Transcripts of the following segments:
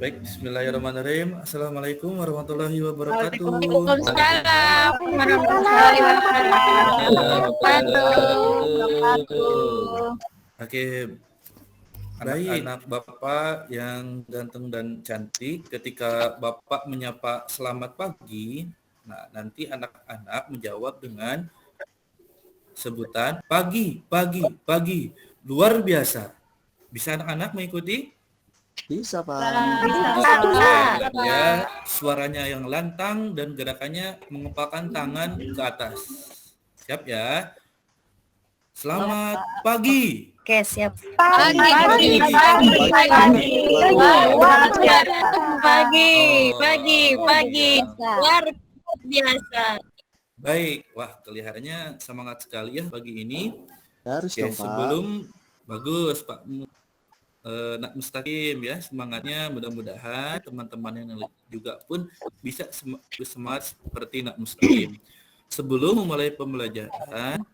Baik, bismillahirrahmanirrahim. Assalamualaikum warahmatullahi wabarakatuh. Waalaikumsalam warahmatullahi wabarakatuh. Oke, anak-anak Bapak yang ganteng dan cantik, ketika Bapak menyapa selamat pagi, nah nanti anak-anak menjawab dengan sebutan pagi, pagi, pagi. Luar biasa. Bisa anak-anak mengikuti? Bisa, Pak. Bisa. Ya, suaranya yang lantang dan gerakannya mengepalkan tangan ke atas. Siap ya? Selamat pagi. Oke, siap. Pagi. Pagi. Luar biasa. Baik, wah kelihatannya semangat sekali ya pagi ini. Harus Oke, dong, Pak. sebelum bagus Pak Nak Mustaqim ya, semangatnya mudah-mudahan teman-teman yang juga pun bisa semangat seperti Nak Mustaqim. Sebelum memulai pembelajaran,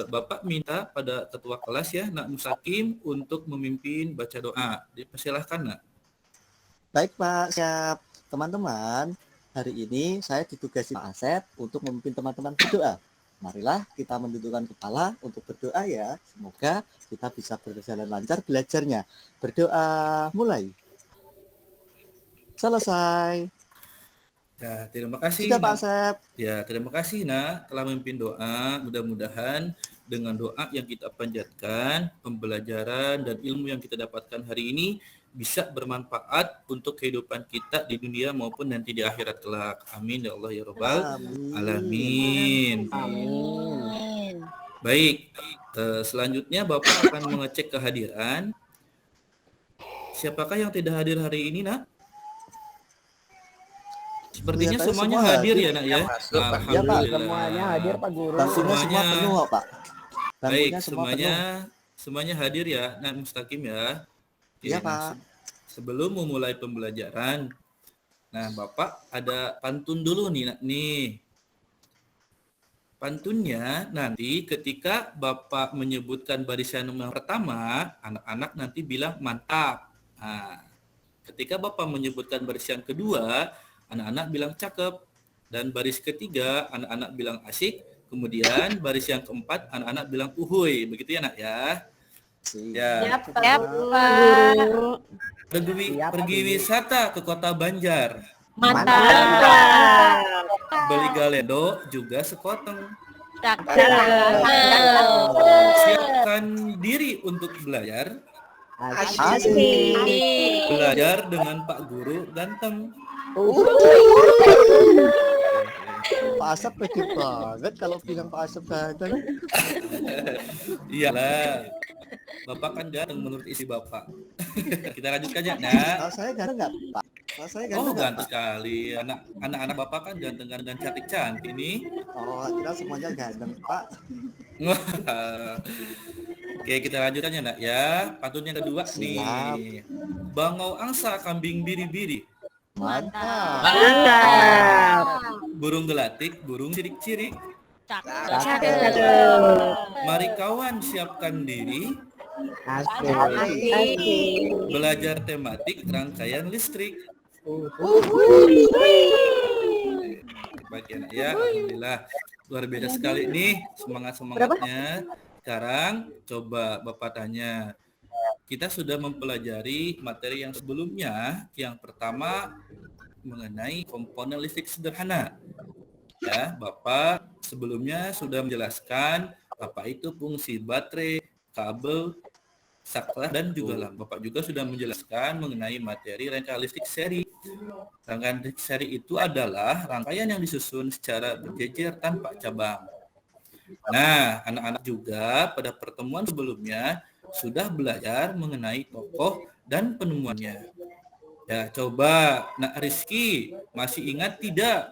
Bapak minta pada ketua kelas ya, Nak Mustaqim untuk memimpin baca doa. Dipersilahkan, Nak. Baik, Pak. Siap. Teman-teman, hari ini saya ditugasi Pak Asep untuk memimpin teman-teman berdoa. Marilah kita mendudukkan kepala untuk berdoa ya. Semoga kita bisa berjalan lancar belajarnya. Berdoa mulai. Selesai. Ya, terima kasih. Sudah, Pak Asep. Ya, terima kasih Nak telah memimpin doa. Mudah-mudahan dengan doa yang kita panjatkan, pembelajaran dan ilmu yang kita dapatkan hari ini bisa bermanfaat untuk kehidupan kita di dunia maupun nanti di akhirat kelak. Amin ya Allah ya Rabbal alamin. Amin. Baik, selanjutnya Bapak akan mengecek kehadiran. Siapakah yang tidak hadir hari ini, Nak? Sepertinya Kelihatannya semuanya semua hadir hadir. ya, Nak ya. Ya, Pak. Alhamdulillah. Semuanya hadir, Pak Guru. Bangkunya semua penuh, Pak. Baik, Bangkunya semua penuh. semuanya hadir ya, Nak Mustaqim ya. Oke, Iya, nah, Pak. sebelum memulai pembelajaran, nah Bapak ada pantun dulu nih, Nak nih. Pantunnya nanti ketika Bapak menyebutkan barisan yang pertama, anak-anak nanti bilang mantap. Nah, ketika Bapak menyebutkan baris yang kedua, anak-anak bilang cakep. Dan baris ketiga, anak-anak bilang asik. Kemudian baris yang keempat, anak-anak bilang uhuy. Begitu ya, Nak ya? Ya. Siap, Pak. Pergi wisata ke kota Banjar. Mantap. Beli galendo juga sekoteng. Cakep. Siapkan diri untuk belajar. Asik. Belajar dengan Pak Guru ganteng. Pak Asep pede banget kalau bilang Pak Asep ganteng. Iyalah. Bapak kan ganteng menurut isi Bapak. Kita lanjutkan ya, Nak. Kalau saya ganteng nggak, Pak? Kalau saya Oh, ganteng nggak, ganteng Pak? sekali. Anak-anak Bapak kan ganteng-ganteng dan cantik-cantik nih. Oh, kita semuanya ganteng, Pak. Oke, kita lanjutkan ya, Nak ya. Pantun yang kedua nih. Bangau angsa kambing biri-biri. Mantap. Burung gelatik, burung cirik-cirik. Cakep. Mari kawan siapkan diri. Asik. Belajar tematik rangkaian listrik. Baik ya, Nak ya. Alhamdulillah. Luar biasa sekali nih semangat-semangatnya. Sekarang coba Bapak tanya. Kita sudah mempelajari materi yang sebelumnya. Yang pertama mengenai komponen listrik sederhana. Ya, Bapak sebelumnya sudah menjelaskan apa itu fungsi baterai, kabel, saklar, dan juga lampu. Bapak juga sudah menjelaskan mengenai materi rangkaian listrik seri. Rangkaian listrik seri itu adalah rangkaian yang disusun secara berjejer tanpa cabang. Nah, anak-anak juga pada pertemuan sebelumnya sudah belajar mengenai tokoh dan penemuannya. Ya, coba Nak Rizky, masih ingat tidak?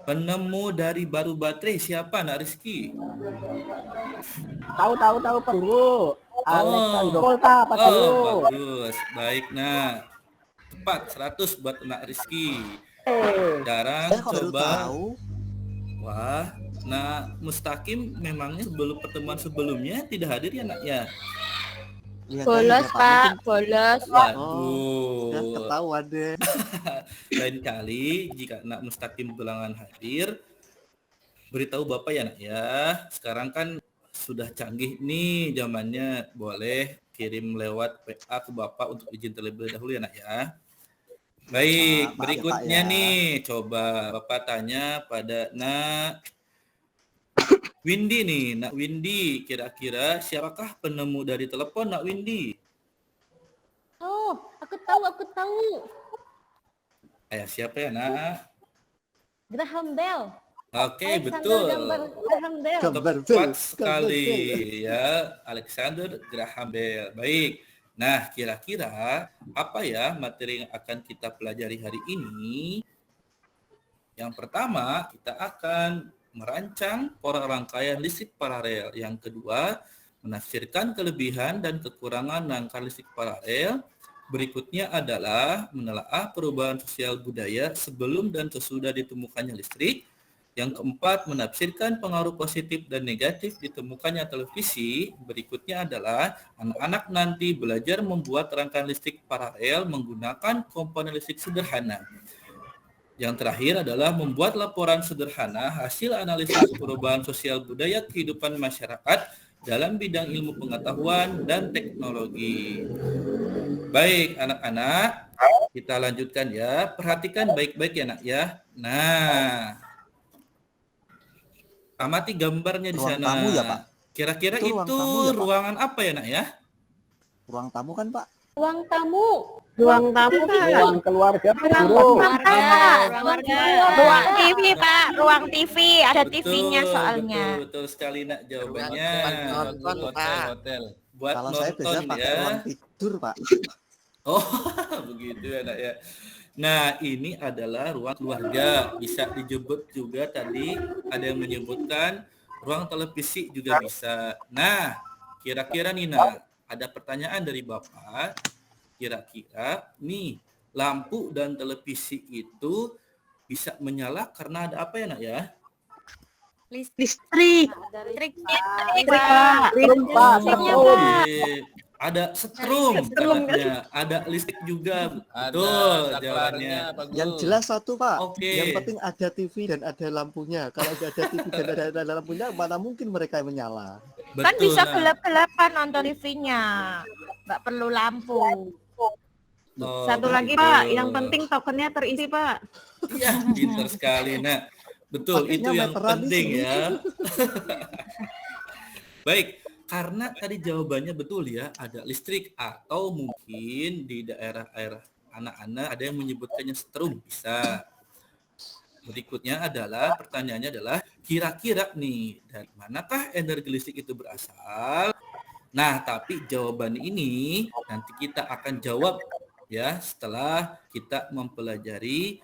Penemu dari baru baterai siapa, Nak Rizky? Tahu Pak Guru. Alexander Volta, Pak Guru. Bagus. Baik, Nak. Tepat 100 buat Nak Rizky. Sekarang Saya kok baru coba. tahu. Wah, Nah Mustaqim memangnya sebelum pertemuan sebelumnya tidak hadir ya, Nak ya? Kelihatannya Bolos, ya, Pak. Mungkin Bolos. sudah Waduh. ketahuan deh. Lain kali jika nak Mustaqim Tulangan hadir, beritahu Bapak ya nak ya. Sekarang kan sudah canggih nih zamannya, boleh kirim lewat WA ke Bapak untuk izin terlebih dahulu ya nak ya. Baik, Maaf ya, Pak, berikutnya ya. nih, coba Bapak tanya pada Nak Windy nih. Nak Windy, kira-kira siapakah penemu dari telepon Nak Windy? Oh, aku tahu. Ayah siapa ya Nak? Graham Bell. Oke, Alexander betul. Graham Bell. Gambar Tepat bel, sekali gambar bel. ya, Alexander Graham Bell. Baik. Nah, kira-kira apa ya materi yang akan kita pelajari hari ini? Yang pertama, kita akan merancang pola rangkaian listrik paralel. Yang kedua, menafsirkan kelebihan dan kekurangan rangkaian listrik paralel. Berikutnya adalah menelaah perubahan sosial budaya sebelum dan sesudah ditemukannya listrik. Yang keempat, menafsirkan pengaruh positif dan negatif ditemukannya televisi. Berikutnya adalah anak-anak nanti belajar membuat rangkaian listrik paralel menggunakan komponen listrik sederhana. Yang terakhir adalah membuat laporan sederhana hasil analisis perubahan sosial budaya kehidupan masyarakat dalam bidang ilmu pengetahuan dan teknologi. Baik, anak-anak, kita lanjutkan ya. Perhatikan baik-baik ya, Nak ya. Nah, amati gambarnya di Ruang sana. tamu ya, Pak? Kira-kira Itu ruang itu tamu ya, Pak? ruangan apa ya, Nak ya? Ruang tamu kan, Pak? Ruang tamu. Ruang tamu, Pak. Ruang keluarga, Pak Ruang Guru. keluarga. Keluarga. Ruang TV, Pak. Ruang TV. Ada TV-nya Betul, soalnya. betul sekali Nak jawabannya. Nonton, Pak. Buat Kalau saya nonton biasanya pakai ya. ruang tidur, Pak. Oh, begitu ya, Nak ya. Nah, ini adalah ruang keluarga. Bisa disebut juga tadi ada yang menyebutkan ruang televisi juga bisa. Nah, kira-kira nih, Nak, ada pertanyaan dari Bapak. Kira-kira nih, lampu dan televisi itu bisa menyala karena ada apa ya, Nak ya? Listrik. Listriknya. Pak. Pak, Listriknya, setrum. Pak. Ada setrum katanya, ada listrik juga. Betul jawabannya. Yang jelas satu, Pak. Oke. Yang penting ada TV dan ada lampunya. Kalau nggak ada TV dan ada lampunya, mana mungkin mereka yang menyala. Kan Betul, bisa Nak. gelap-gelapan nonton TV-nya. Nggak perlu lampu. Oh, Satu lagi betul. Pak, yang penting tokennya terisi Pak. Iya, pintar sekali, Nak. Betul, Pakainya itu yang meteran di penting sini. ya. Baik, karena tadi jawabannya betul ya, ada listrik atau mungkin di daerah-daerah anak-anak ada yang menyebutkannya setrum, bisa. Berikutnya adalah, pertanyaannya adalah, kira-kira nih, dari manakah energi listrik itu berasal? Nah, tapi jawaban ini nanti kita akan jawab ya setelah kita mempelajari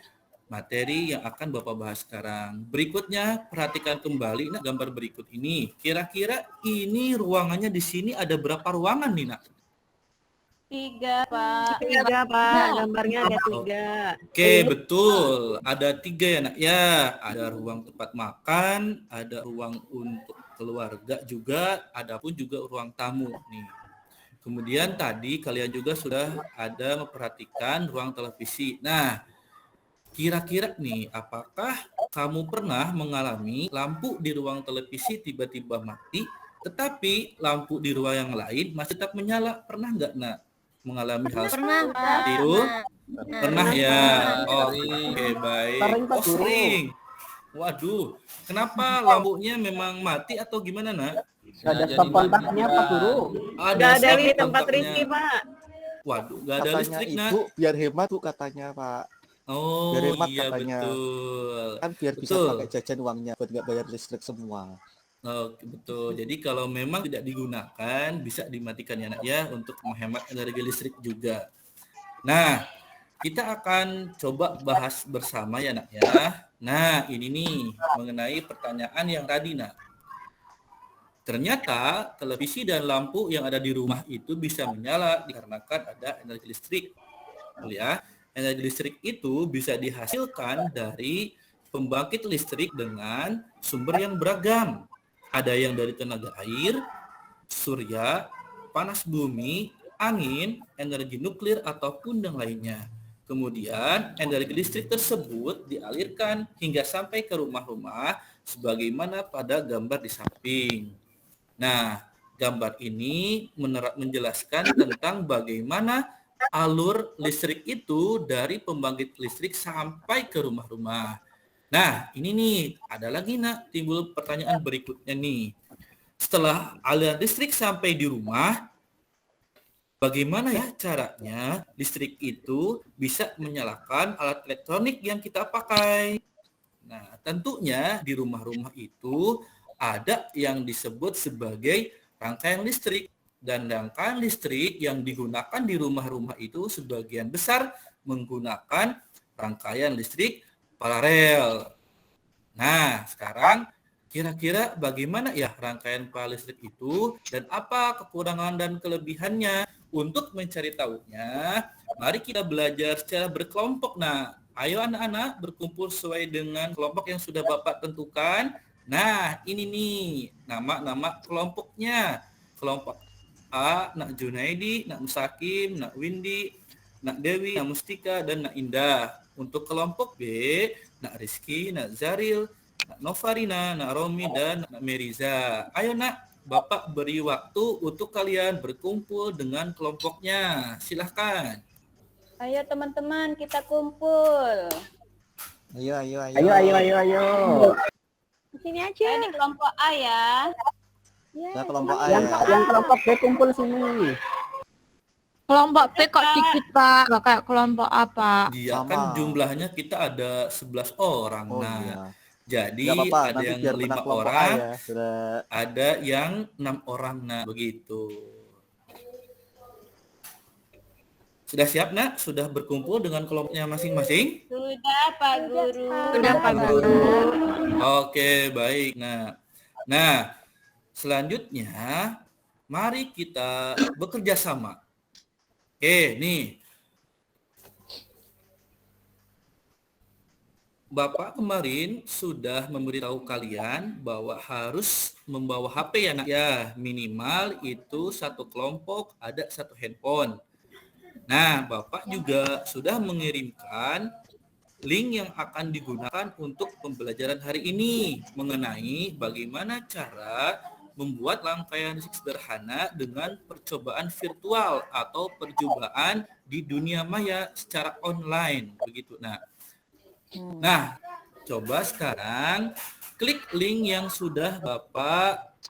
materi yang akan Bapak bahas sekarang. Berikutnya, perhatikan kembali nah, gambar berikut ini. Kira-kira ini ruangannya di sini ada berapa ruangan nih, Nak? 3, Pak. 3 Pak, gambarnya ada 3. Oke, betul. Ada 3 ya, Nak. Ya, ada ruang tempat makan, ada ruang untuk keluarga juga, ada pun juga ruang tamu nih. Kemudian tadi kalian juga sudah ada memperhatikan ruang televisi. Nah, kira-kira nih, apakah kamu pernah mengalami lampu di ruang televisi tiba-tiba mati, tetapi lampu di ruang yang lain masih tetap menyala? Pernah nggak, Nak, mengalami hal Pernah, Pak. seperti itu? Pernah ya? Oh, oke, baik. Sering, Pak Oh, Guru. sering. Waduh, kenapa lampunya memang mati atau gimana, Nak? Nggak ada stop kontaknya, Pak Guru. Nggak ada stop di tempat kontaknya. Rizky Pak. Waduh, nggak ada Katanya listrik, Nak. Ibu biar hemat, Bu, katanya, Pak. Oh, Biar hemat iya katanya. betul. Kan biar bisa Betul. pakai jajan uangnya buat nggak bayar listrik semua. Oh, betul. Jadi kalau memang tidak digunakan, bisa dimatikan ya, Nak, ya, untuk menghemat energi listrik juga. Nah, kita akan coba bahas bersama ya, Nak, ya. Nah, ini nih mengenai pertanyaan yang tadi, Nak. Ternyata televisi dan lampu yang ada di rumah itu bisa menyala dikarenakan ada energi listrik. Betul ya. Energi listrik itu bisa dihasilkan dari pembangkit listrik dengan sumber yang beragam. Ada yang dari tenaga air, surya, panas bumi, angin, energi nuklir, ataupun yang lainnya. Kemudian, energi listrik tersebut dialirkan hingga sampai ke rumah-rumah sebagaimana pada gambar di samping. Nah, gambar ini menjelaskan tentang bagaimana alur listrik itu dari pembangkit listrik sampai ke rumah-rumah. Nah, ini nih, ada lagi nak, timbul pertanyaan berikutnya nih. Setelah aliran listrik sampai di rumah, bagaimana ya caranya listrik itu bisa menyalakan alat elektronik yang kita pakai? Nah, tentunya di rumah-rumah itu ada yang disebut sebagai rangkaian listrik. Dan rangkaian listrik yang digunakan di rumah-rumah itu sebagian besar menggunakan rangkaian listrik paralel. Nah, sekarang kira-kira bagaimana ya rangkaian paralel listrik itu dan apa kekurangan dan kelebihannya? Untuk mencari tahunya, mari kita belajar secara berkelompok. Nah, ayo anak-anak berkumpul sesuai dengan kelompok yang sudah Bapak tentukan. Nah, ini nih nama-nama kelompoknya. Kelompok A, Nak Junaidi, Nak Musakim, Nak Windy, Nak Dewi, Nak Mustika, dan Nak Indah. Untuk kelompok B, Nak Rizky, Nak Zaril, Nak Novarina, Nak Romi, dan Nak Meriza. Ayo nak, Bapak beri waktu untuk kalian berkumpul dengan kelompoknya. Silahkan. Ayo teman-teman, kita kumpul. Ayo, ayo, ayo. Ayo, ayo, ayo, ayo. Di sini Saya aja. di kelompok A ya. Saya kelompok A Yang, ya. yang kelompok B kumpul sini. Kelompok B kok dikit Pak, nggak kayak kelompok A Pak. Dia Sama. kan jumlahnya kita ada 11 orang. Oh Nah, iya. jadi Nggak apa-apa, ada nanti yang biar 5 pernah kelompok A orang, ya. Sudah. ada yang 6 orang. Nah, begitu. Sudah siap nak? Sudah berkumpul dengan kelompoknya masing-masing? Sudah Pak Guru. Sudah Pak Guru. Oke, baik. Nah, selanjutnya mari kita bekerja sama. Oke, nih. Bapak kemarin sudah memberitahu kalian bahwa harus membawa HP ya nak ya. Minimal itu satu kelompok ada satu handphone. Nah, Bapak juga sudah mengirimkan link yang akan digunakan untuk pembelajaran hari ini mengenai bagaimana cara membuat rangkaian listrik sederhana dengan percobaan virtual atau percobaan di dunia maya secara online begitu. Nah, coba sekarang klik link yang sudah Bapak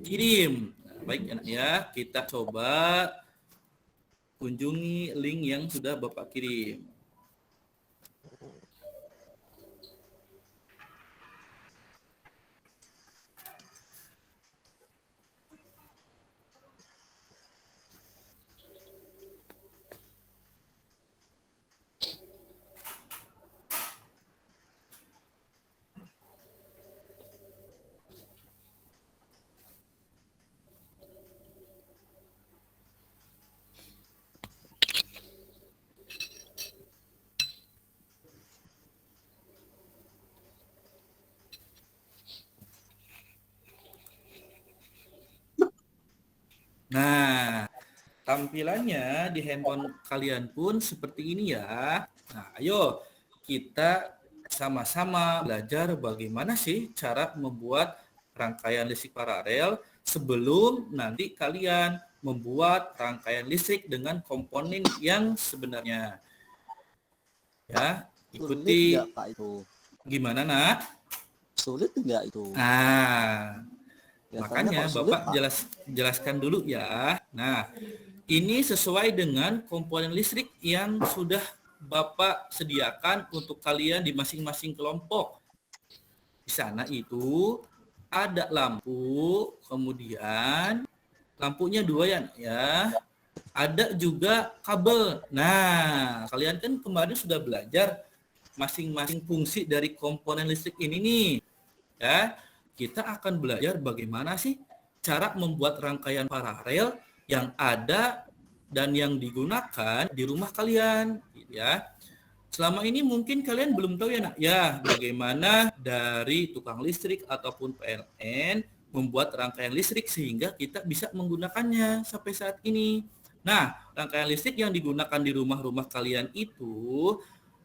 kirim. Baik anak ya, kita coba kunjungi link yang sudah Bapak kirim. Nah, tampilannya di handphone kalian pun seperti ini ya. Nah, ayo kita sama-sama belajar bagaimana sih cara membuat rangkaian listrik paralel sebelum nanti kalian membuat rangkaian listrik dengan komponen yang sebenarnya. Ya, ikuti. Sulit nggak, Pak, itu? Gimana nak? Sulit enggak itu? Nah, Biasanya makanya kalau sulit, Bapak Pak. jelaskan dulu ya. Nah, ini sesuai dengan komponen listrik yang sudah Bapak sediakan untuk kalian di masing-masing kelompok. Di sana itu ada lampu, kemudian lampunya 2 ya. Ada juga kabel. Nah, kalian kan kemarin sudah belajar masing-masing fungsi dari komponen listrik ini nih. Ya, kita akan belajar bagaimana sih cara membuat rangkaian paralel yang ada dan yang digunakan di rumah kalian, gitu ya. Selama ini mungkin kalian belum tahu ya nak, ya bagaimana dari tukang listrik ataupun PLN membuat rangkaian listrik sehingga kita bisa menggunakannya sampai saat ini. Nah, rangkaian listrik yang digunakan di rumah-rumah kalian itu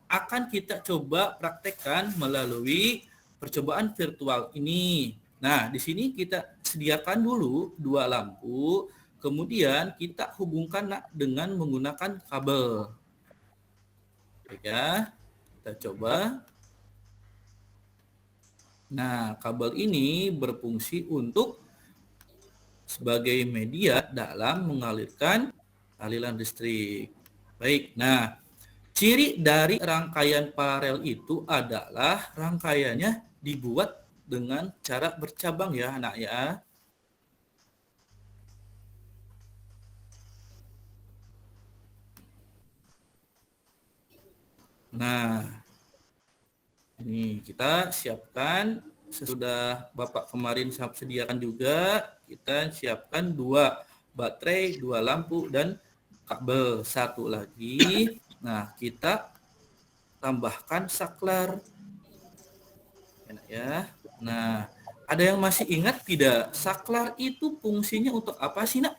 akan kita coba praktekkan melalui percobaan virtual ini. Nah, di sini kita sediakan dulu 2 lampu, kemudian kita hubungkan dengan menggunakan kabel. Oke ya, kita coba. Nah, kabel ini berfungsi untuk sebagai media dalam mengalirkan aliran listrik. Baik, nah ciri dari rangkaian paralel itu adalah rangkaiannya dibuat dengan cara bercabang ya anak ya. Nah, ini kita siapkan sesudah Bapak kemarin sediakan juga, kita siapkan 2 baterai, 2 lampu dan kabel 1 lagi. Nah, kita tambahkan saklar. Enak ya. Nah, ada yang masih ingat tidak? Saklar itu fungsinya untuk apa sih, Nak?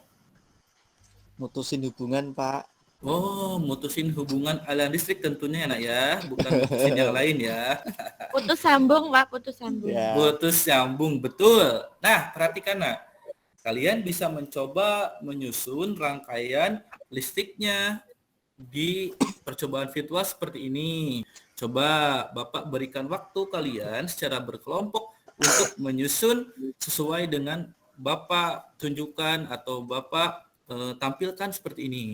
Mutusin hubungan, Pak. Oh, mutusin hubungan aliran listrik tentunya ya, Nak ya, bukan mutusin yang lain ya. Putus sambung, Pak, putus sambung. Ya. Putus sambung, betul. Nah, perhatikan, Nak. Kalian bisa mencoba menyusun rangkaian listriknya di percobaan virtual seperti ini. Coba Bapak berikan waktu kalian secara berkelompok untuk menyusun sesuai dengan Bapak tunjukkan atau Bapak tampilkan seperti ini.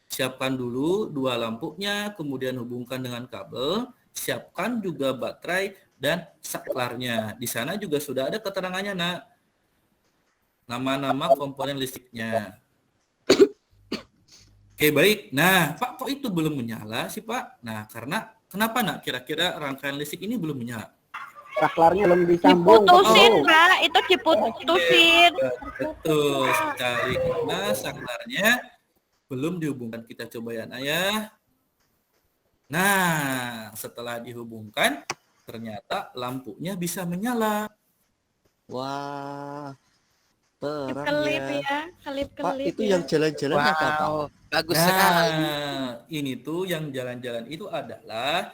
Siapkan dulu 2 lampunya, kemudian hubungkan dengan kabel, siapkan juga baterai dan saklarnya. Di sana juga sudah ada keterangannya, Nak. Nama-nama komponen listriknya. Oke, baik. Nah, Pak, kok itu belum menyala sih, Pak? Nah, karena kenapa, Nak? Kira-kira rangkaian listrik ini belum menyala? Saklarnya belum disambung. Diputusin, Oh. Pak, itu diputusin. Betul sekali. Karena saklarnya belum dihubungkan. Kita coba ya, Nak ya. Nah, setelah dihubungkan, ternyata lampunya bisa menyala. Wah, terang Kelip ya. ya, kelip-kelip. Pak, itu ya. yang jalan-jalan apa, Pak? Bagus Nah, sekali. ini tuh yang jalan-jalan itu adalah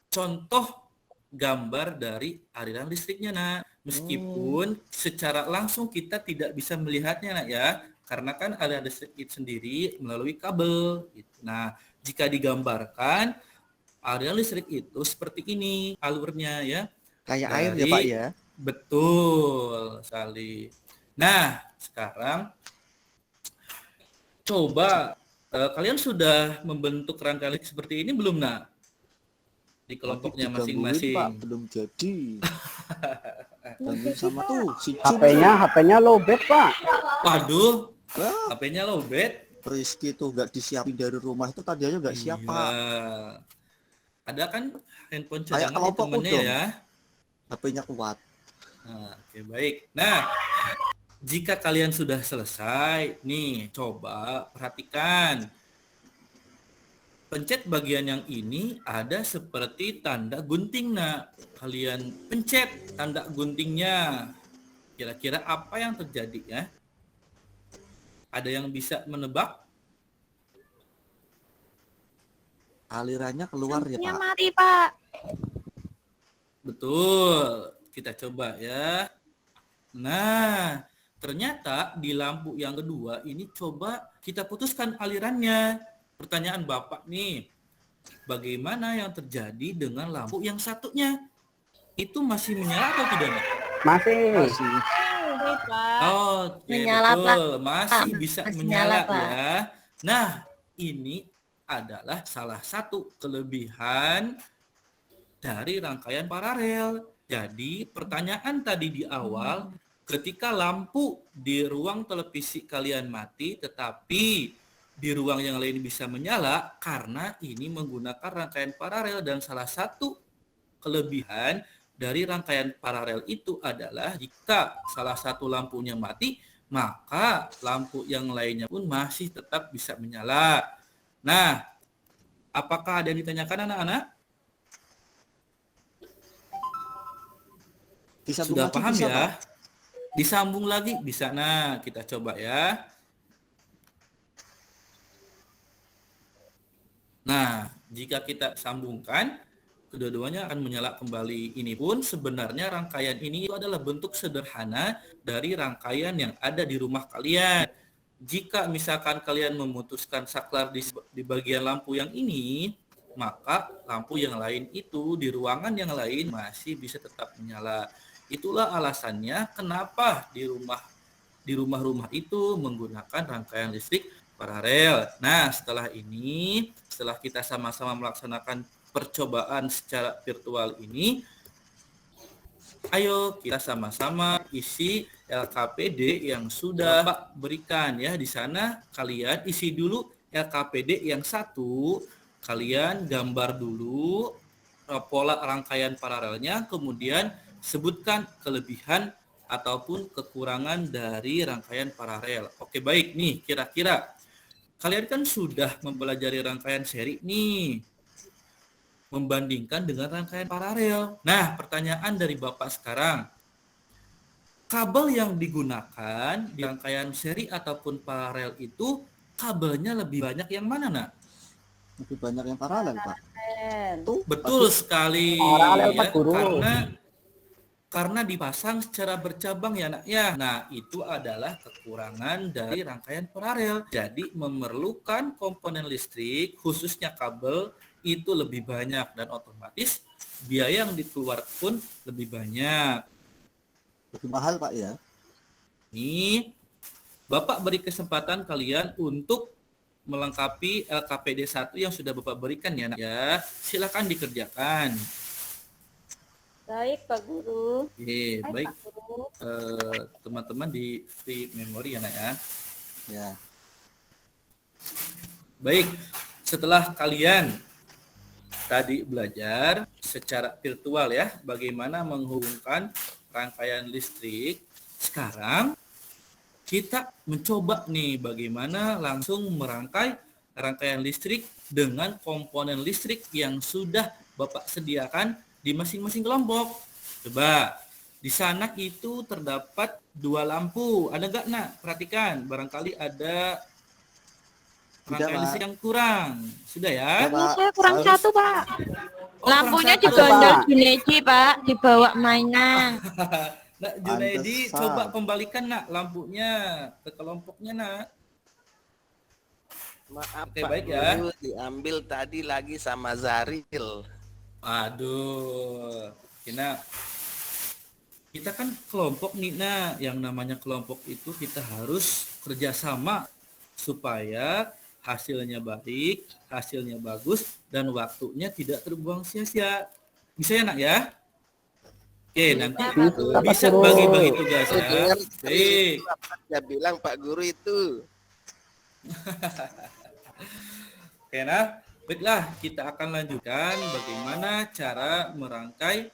contoh gambar dari aliran listriknya, Nak. Meskipun secara langsung kita tidak bisa melihatnya, Nak ya, karena kan aliran listrik itu sendiri melalui kabel. Nah, jika digambarkan, aliran listrik itu seperti ini alurnya ya. Kayak air ya, Dari- Pak ya? Betul sekali. Nah, sekarang coba kalian sudah membentuk rangkaian listrik seperti ini belum, Nak? Di kelompoknya Tadi digangguin, Pak, masing-masing. belum jadi. Gangguin sama tuh si Jun. HP-nya lowbat, Pak. Waduh, Wah, HP-nya lowbat. Rizky tuh nggak disiapin dari rumah itu tadi aja nggak siap, Pak. Iya. Ada kan handphone Kayak cadangan di kelompokku temennya dong. ya. HP-nya kuat. Nah, oke, baik. Nah, jika kalian sudah selesai, nih coba perhatikan. Pencet bagian yang ini ada seperti tanda gunting. Nah, kalian pencet tanda guntingnya. Kira-kira apa yang terjadi ya? Ada yang bisa menebak? Alirannya keluar ya, Lampunya Pak. mati, Pak. Betul. Kita coba ya. Nah, ternyata di lampu yang kedua ini coba kita putuskan alirannya. Pertanyaan Bapak nih, bagaimana yang terjadi dengan lampu yang satunya? Itu masih menyala atau tidak, Nak? Masih. Masih. Pak. Oh, oke, Menyala, betul. Masih Pak. bisa Masih menyala nyala, Pak. ya. Nah, ini adalah salah satu kelebihan dari rangkaian paralel. Jadi, pertanyaan tadi di awal, ketika lampu di ruang televisi kalian mati, tetapi di ruang yang lain bisa menyala, karena ini menggunakan rangkaian paralel, dan salah satu kelebihan dari rangkaian paralel itu adalah jika salah satu lampunya mati, maka lampu yang lainnya pun masih tetap bisa menyala. Nah, apakah ada yang ditanyakan anak-anak? Disambung Sudah lagi paham bisa, ya? Pak? Disambung lagi bisa. Nah, kita coba ya. Nah, jika kita sambungkan, kedua-duanya akan menyala kembali. Ini pun sebenarnya rangkaian ini adalah bentuk sederhana dari rangkaian yang ada di rumah kalian. Jika misalkan kalian memutuskan saklar di bagian lampu yang ini, maka lampu yang lain itu di ruangan yang lain masih bisa tetap menyala. Itulah alasannya kenapa di rumah-rumah itu menggunakan rangkaian listrik paralel. Nah, setelah kita sama-sama melaksanakan percobaan secara virtual ini, ayo kita sama-sama isi LKPD yang sudah Bapak berikan ya. Di sana kalian isi dulu LKPD yang satu, kalian gambar dulu pola rangkaian paralelnya, kemudian sebutkan kelebihan ataupun kekurangan dari rangkaian paralel. Oke, baik nih, kira-kira kalian kan sudah mempelajari rangkaian seri nih, membandingkan dengan rangkaian paralel. Nah, pertanyaan dari Bapak sekarang, kabel yang digunakan di rangkaian seri ataupun paralel itu, kabelnya lebih banyak yang mana, nak? Lebih banyak yang paralel, Pak. Betul sekali Paralel, ya, Pak Guru. karena dipasang secara bercabang ya, nak ya. Nah, itu adalah kekurangan dari rangkaian paralel. Jadi memerlukan komponen listrik khususnya kabel itu lebih banyak dan otomatis biaya yang dikeluarkan pun lebih banyak. Lebih mahal, Pak ya. Ini Bapak beri kesempatan kalian untuk melengkapi LKPD 1 yang sudah Bapak berikan ya, nak ya. Silakan dikerjakan. Baik, Pak Guru. Oke, baik. Pak Guru. Teman-teman di free memory ya, nak ya. Ya. Baik, setelah kalian tadi belajar secara virtual ya, bagaimana menghubungkan rangkaian listrik, sekarang kita mencoba nih bagaimana langsung merangkai rangkaian listrik dengan komponen listrik yang sudah Bapak sediakan di masing-masing kelompok. Coba, di sana itu terdapat 2 lampu. Ada nggak, nak? Perhatikan, barangkali ada rangkaian listrik yang kurang. Sudah ya? Saya kurang satu, Pak. Oh, Lampunya kurang satu, digondol Pak. Junaidi, Pak, dibawa mainan. Nak Junaidi, Pantesan. coba kembalikan, nak, lampunya ke kelompoknya, nak. Maaf Oke, Pak baik ya. Guru, diambil tadi lagi sama Zaril. Aduh, kita kan kelompok nih, nah yang namanya kelompok itu kita harus kerjasama supaya hasilnya baik, hasilnya bagus, dan waktunya tidak terbuang sia-sia. Bisa ya, nak ya? Oke, nanti bisa bagi-bagi tugas ya. Dengar Baik. dia bilang Pak Guru itu. Oke, nah. Baiklah, kita akan lanjutkan bagaimana cara merangkai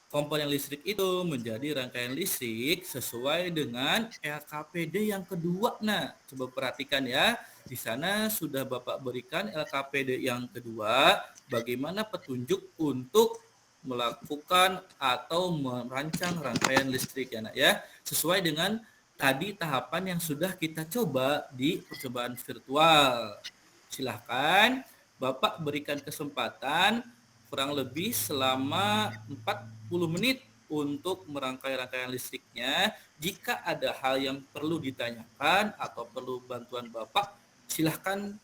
komponen listrik itu menjadi rangkaian listrik sesuai dengan LKPD yang kedua. Nah, coba perhatikan ya. Di sana sudah Bapak berikan LKPD yang kedua, bagaimana petunjuk untuk melakukan atau merancang rangkaian listrik ya, nak ya. Sesuai dengan tadi tahapan yang sudah kita coba di percobaan virtual. Silahkan Bapak berikan kesempatan kurang lebih selama 40 menit untuk merangkai rangkaian listriknya. Jika ada hal yang perlu ditanyakan atau perlu bantuan Bapak, silahkan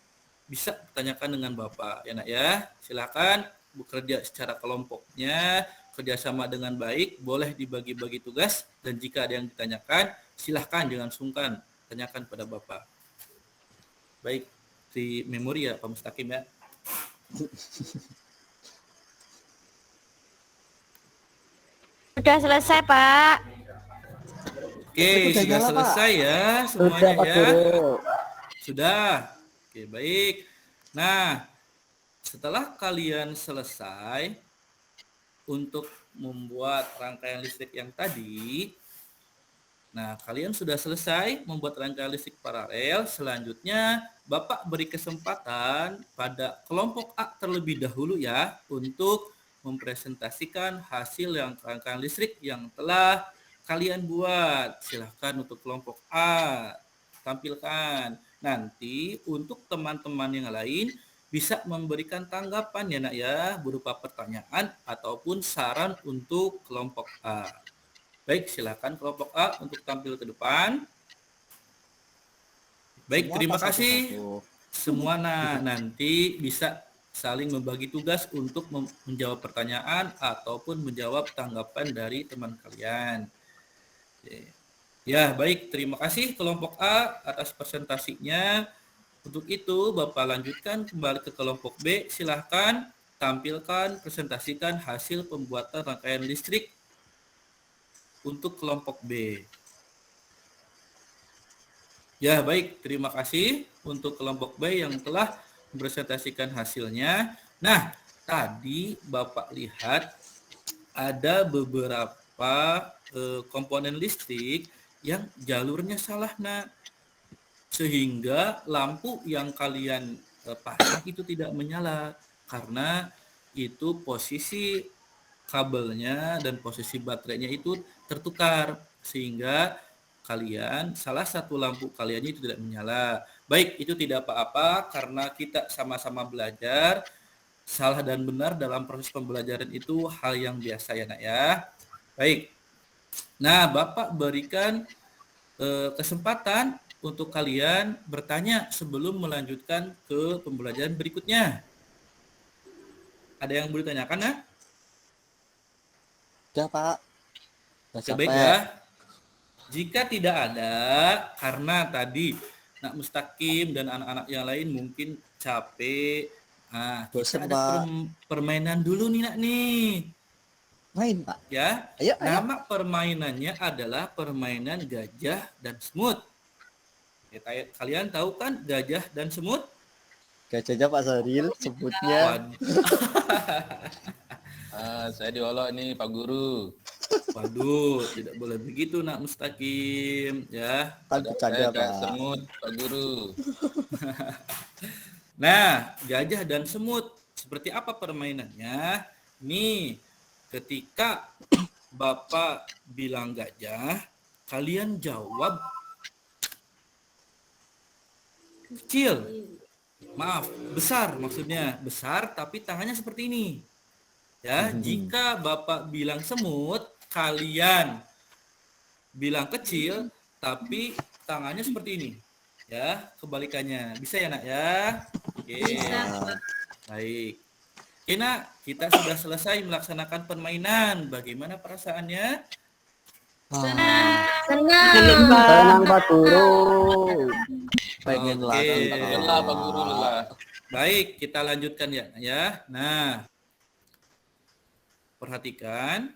bisa tanyakan dengan Bapak ya, nak ya. Silahkan bekerja secara kelompoknya, kerjasama dengan baik, boleh dibagi-bagi tugas, dan jika ada yang ditanyakan, silahkan jangan sungkan tanyakan pada Bapak. Baik, di memori ya Pak Mustaqim ya. Sudah selesai, Pak. Oke, sudah nyala, selesai ya Sudah semuanya Pak ya. Guru. Sudah. Oke, baik. Nah, setelah kalian selesai untuk membuat rangkaian listrik yang tadi, nah, kalian sudah selesai membuat rangkaian listrik paralel. Selanjutnya, Bapak beri kesempatan pada kelompok A terlebih dahulu ya untuk mempresentasikan hasil yang rangkaian listrik yang telah kalian buat. Silahkan untuk kelompok A, tampilkan. Nanti untuk teman-teman yang lain bisa memberikan tanggapan ya nak ya, berupa pertanyaan ataupun saran untuk kelompok A. Baik, silakan kelompok A untuk tampil ke depan. Baik, terima kasih semua. Nah, nanti bisa saling membagi tugas untuk menjawab pertanyaan ataupun menjawab tanggapan dari teman kalian. Ya, baik, terima kasih kelompok A atas presentasinya. Untuk itu, Bapak lanjutkan kembali ke kelompok B. Silahkan tampilkan, presentasikan hasil pembuatan rangkaian listrik untuk kelompok B. Ya, baik, terima kasih untuk kelompok B yang telah mempresentasikan hasilnya. Nah, tadi Bapak lihat ada beberapa komponen listrik yang jalurnya salah, nah, sehingga lampu yang kalian pasang itu tidak menyala karena itu posisi kabelnya dan posisi baterainya itu tertukar, sehingga kalian salah satu lampu kalian itu tidak menyala. Baik, itu tidak apa-apa karena kita sama-sama belajar. Salah dan benar dalam proses pembelajaran itu hal yang biasa ya nak ya. Baik. Nah, Bapak berikan kesempatan untuk kalian bertanya sebelum melanjutkan ke pembelajaran berikutnya. Ada yang boleh ditanyakan, nah? Udah, Pak. Baik ya. Jika tidak ada, karena tadi Nak Mustaqim dan anak-anak yang lain mungkin capek. Nah, kita ada permainan dulu nih, Nak nih. Main, Pak. Ya. Ayo. Nama permainannya adalah permainan gajah dan semut. Kalian tahu kan gajah dan semut? Gajahnya Pak Saril, semutnya. Saya diolok nih Pak Guru. Waduh, tidak boleh begitu Nak Mustaqim, ya. Bercanda, Pak. Semut, Pak Guru. Nah, gajah dan semut, seperti apa permainannya? Nih, ketika Bapak bilang gajah, kalian jawab kecil. Maaf, besar maksudnya. Besar tapi tangannya seperti ini. Ya, jika Bapak bilang semut, kalian bilang kecil tapi tangannya seperti ini. Ya, kebalikannya. Bisa ya, Nak ya? Oke. Baik. Oke, Nak, kita sudah selesai melaksanakan permainan. Bagaimana perasaannya? Senang, Pak Guru. Pengen Oke. Lelah Pak Guru, lelah. Baik, kita lanjutkan ya. Nah, perhatikan.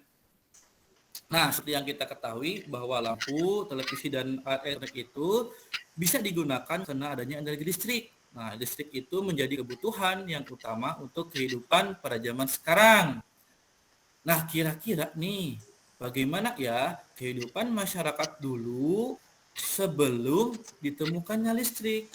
Nah, seperti yang kita ketahui bahwa lampu, televisi, dan alat elektrik itu bisa digunakan karena adanya energi listrik. Nah, listrik itu menjadi kebutuhan yang utama untuk kehidupan pada zaman sekarang. Nah, kira-kira nih, bagaimana ya kehidupan masyarakat dulu sebelum ditemukannya listrik?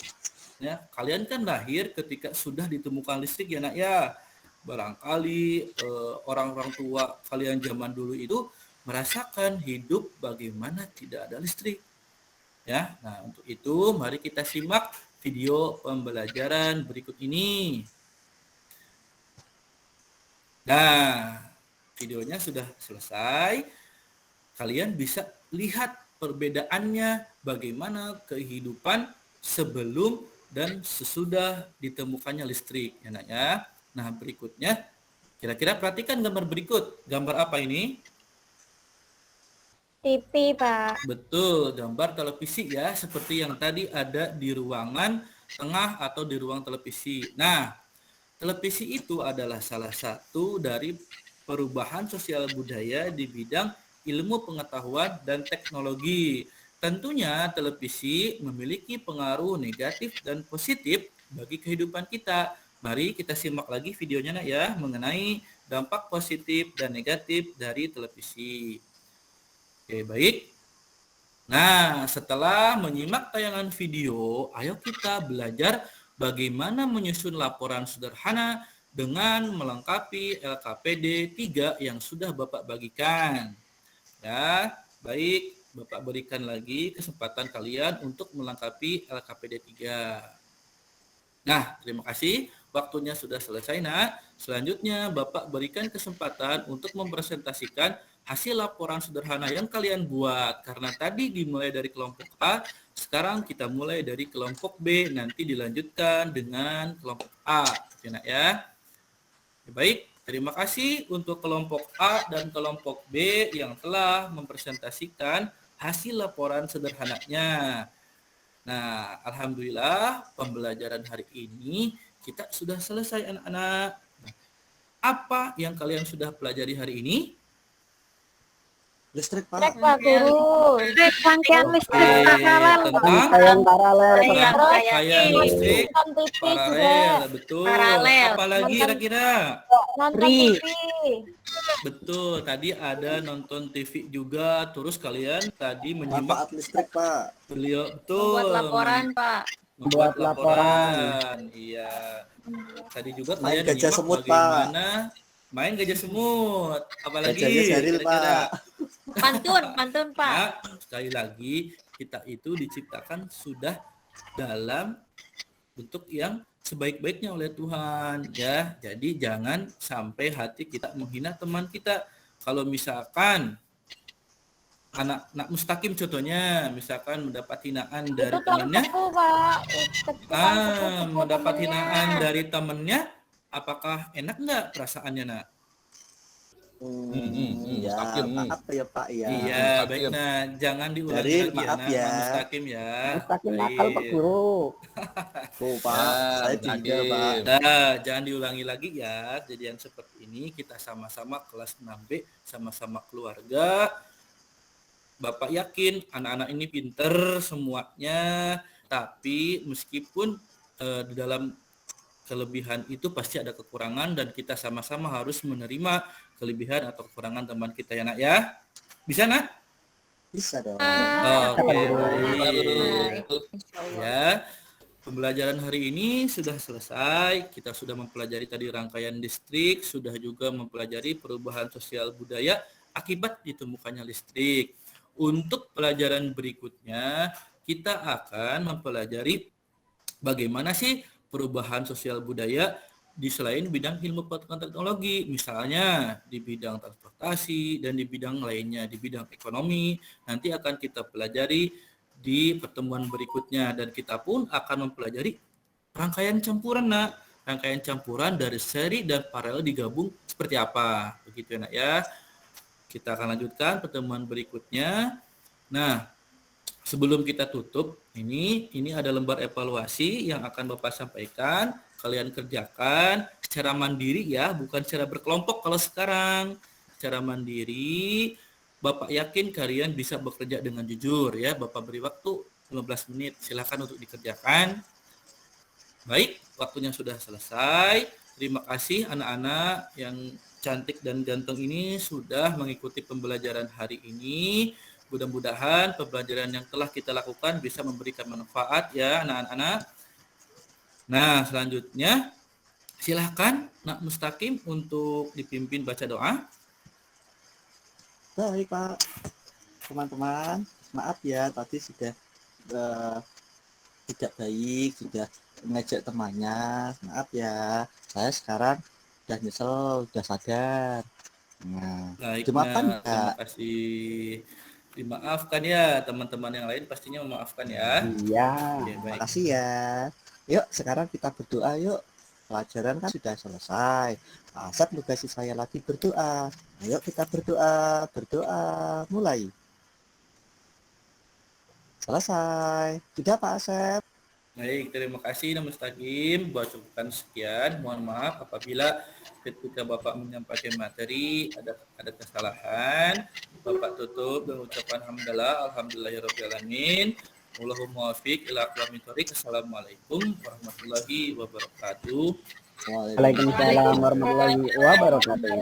Ya, kalian kan lahir ketika sudah ditemukan listrik ya nak ya. Barangkali orang-orang tua kalian zaman dulu itu merasakan hidup bagaimana tidak ada listrik. Ya, nah untuk itu mari kita simak video pembelajaran berikut ini. Nah, videonya sudah selesai. Kalian bisa lihat perbedaannya bagaimana kehidupan sebelum dan sesudah ditemukannya listrik ya nak ya. Nah, berikutnya kira-kira perhatikan gambar berikut. Gambar apa ini? TV, Pak. Betul, gambar televisi ya, seperti yang tadi ada di ruangan tengah atau di ruang televisi. Nah, televisi itu adalah salah satu dari perubahan sosial budaya di bidang ilmu pengetahuan dan teknologi. Tentunya televisi memiliki pengaruh negatif dan positif bagi kehidupan kita. Mari kita simak lagi videonya nak ya, mengenai dampak positif dan negatif dari televisi. Oke, baik. Nah, setelah menyimak tayangan video, ayo kita belajar bagaimana menyusun laporan sederhana dengan melengkapi LKPD 3 yang sudah Bapak bagikan. Ya, Baik, Bapak berikan lagi kesempatan kalian untuk melengkapi LKPD 3. Nah, terima kasih. Waktunya sudah selesai, Nak. Selanjutnya, Bapak berikan kesempatan untuk mempresentasikan hasil laporan sederhana yang kalian buat. Karena tadi dimulai dari kelompok A, sekarang kita mulai dari kelompok B, nanti dilanjutkan dengan kelompok A. Oke, Nak ya. Baik, terima kasih untuk kelompok A dan kelompok B yang telah mempresentasikan hasil laporan sederhananya. Nah, alhamdulillah pembelajaran hari ini kita sudah selesai anak-anak. Apa yang kalian sudah pelajari hari ini? Listrik, Listrik, Pak. Pak Guru. Rangkaian listrik Oke, paralel. tentang Rangkaian paralel. rangkaian listrik Nonton TV juga. paralel, betul. Paralel. Apalagi kira-kira? Nonton Free. TV. Betul, tadi ada nonton TV juga, terus kalian tadi menyimak Manfaat listrik, Pak. beliau, betul. Buat laporan, Pak. Membuat Buat laporan. laporan. Iya. Tadi juga Main kalian gajah nyimak semut, bagaimana main gajah semut. Apalagi Gajahnya Zaril, kira-kira? Pak. Pantun, Pak. Nah, sekali lagi kita itu diciptakan sudah dalam bentuk yang sebaik-baiknya oleh Tuhan ya. Jadi jangan sampai hati kita menghina teman kita. Kalau misalkan anak mustaqim contohnya, misalkan mendapat hinaan dari Itu temannya, teman Pak. Teman mendapat temennya. hinaan dari temannya, apakah enak nggak perasaannya, Nak? Ya, mustaqim, maaf ya, Pak ya. Iya, mustaqim. baik. Nah, jangan diulangi Zaril, lagi maaf Nak. ya. Mustaqim ya. Mustaqim Baik. nakal Pak Guru. Oh, Pak. Ya, Saya ditinggal, Mustaqim. Pak. Nah, jangan diulangi lagi ya. Kejadian seperti ini kita sama-sama kelas 6B, sama-sama keluarga. Bapak yakin anak-anak ini pinter semuanya, tapi meskipun di dalam kelebihan itu pasti ada kekurangan dan kita sama-sama harus menerima kelebihan atau kekurangan teman kita ya, Nak ya. Bisa, Nak? Bisa dong. Oke, Guru. baik. Ya, pembelajaran hari ini sudah selesai. Kita sudah mempelajari tadi rangkaian listrik, sudah juga mempelajari perubahan sosial budaya akibat ditemukannya listrik. Untuk pelajaran berikutnya, kita akan mempelajari bagaimana sih perubahan sosial budaya di selain bidang ilmu pengetahuan teknologi, misalnya di bidang transportasi dan di bidang lainnya, di bidang ekonomi. Nanti akan kita pelajari di pertemuan berikutnya dan kita pun akan mempelajari rangkaian campuran, Nak. Rangkaian campuran dari seri dan paralel digabung seperti apa. Begitu ya, Nak ya. Kita akan lanjutkan pertemuan berikutnya. Nah, sebelum kita tutup, ini ada lembar evaluasi yang akan Bapak sampaikan. Kalian kerjakan secara mandiri ya, bukan secara berkelompok kalau sekarang. Secara mandiri, Bapak yakin kalian bisa bekerja dengan jujur ya. Bapak beri waktu 15 menit, silakan untuk dikerjakan. Baik, waktunya sudah selesai. Terima kasih anak-anak yang cantik dan ganteng ini sudah mengikuti pembelajaran hari ini. Mudah-mudahan pembelajaran yang telah kita lakukan bisa memberikan manfaat ya anak-anak. Nah, selanjutnya silahkan Nak Mustaqim untuk dipimpin baca doa. Baik, Pak. Teman-teman, maaf ya tadi sudah tidak baik, sudah mengejek temannya. Maaf ya. Saya sekarang udah nyesel, udah sadar. Nah, Baik, dimaafkan Nak. nggak? Terima kasih. Dimaafkan ya, teman-teman yang lain pastinya memaafkan ya. Iya. Oke, baik. Makasih ya. Yuk, sekarang kita berdoa yuk. Pelajaran kan sudah selesai. Pak Asep nugasi saya lagi berdoa. Ayo kita berdoa, mulai. Selesai. Sudah Pak Asep. Baik, terima kasih Nak Mustaqim. Buat cukupan sekian. Mohon maaf apabila ketika Bapak menyampaikan materi ada kesalahan. Bapak tutup dengan ucapan alhamdulillahirabbil. Allahumma wafiq ila aqwamit thoriq. Assalamualaikum warahmatullahi wabarakatuh. Waalaikumsalam warahmatullahi wabarakatuh.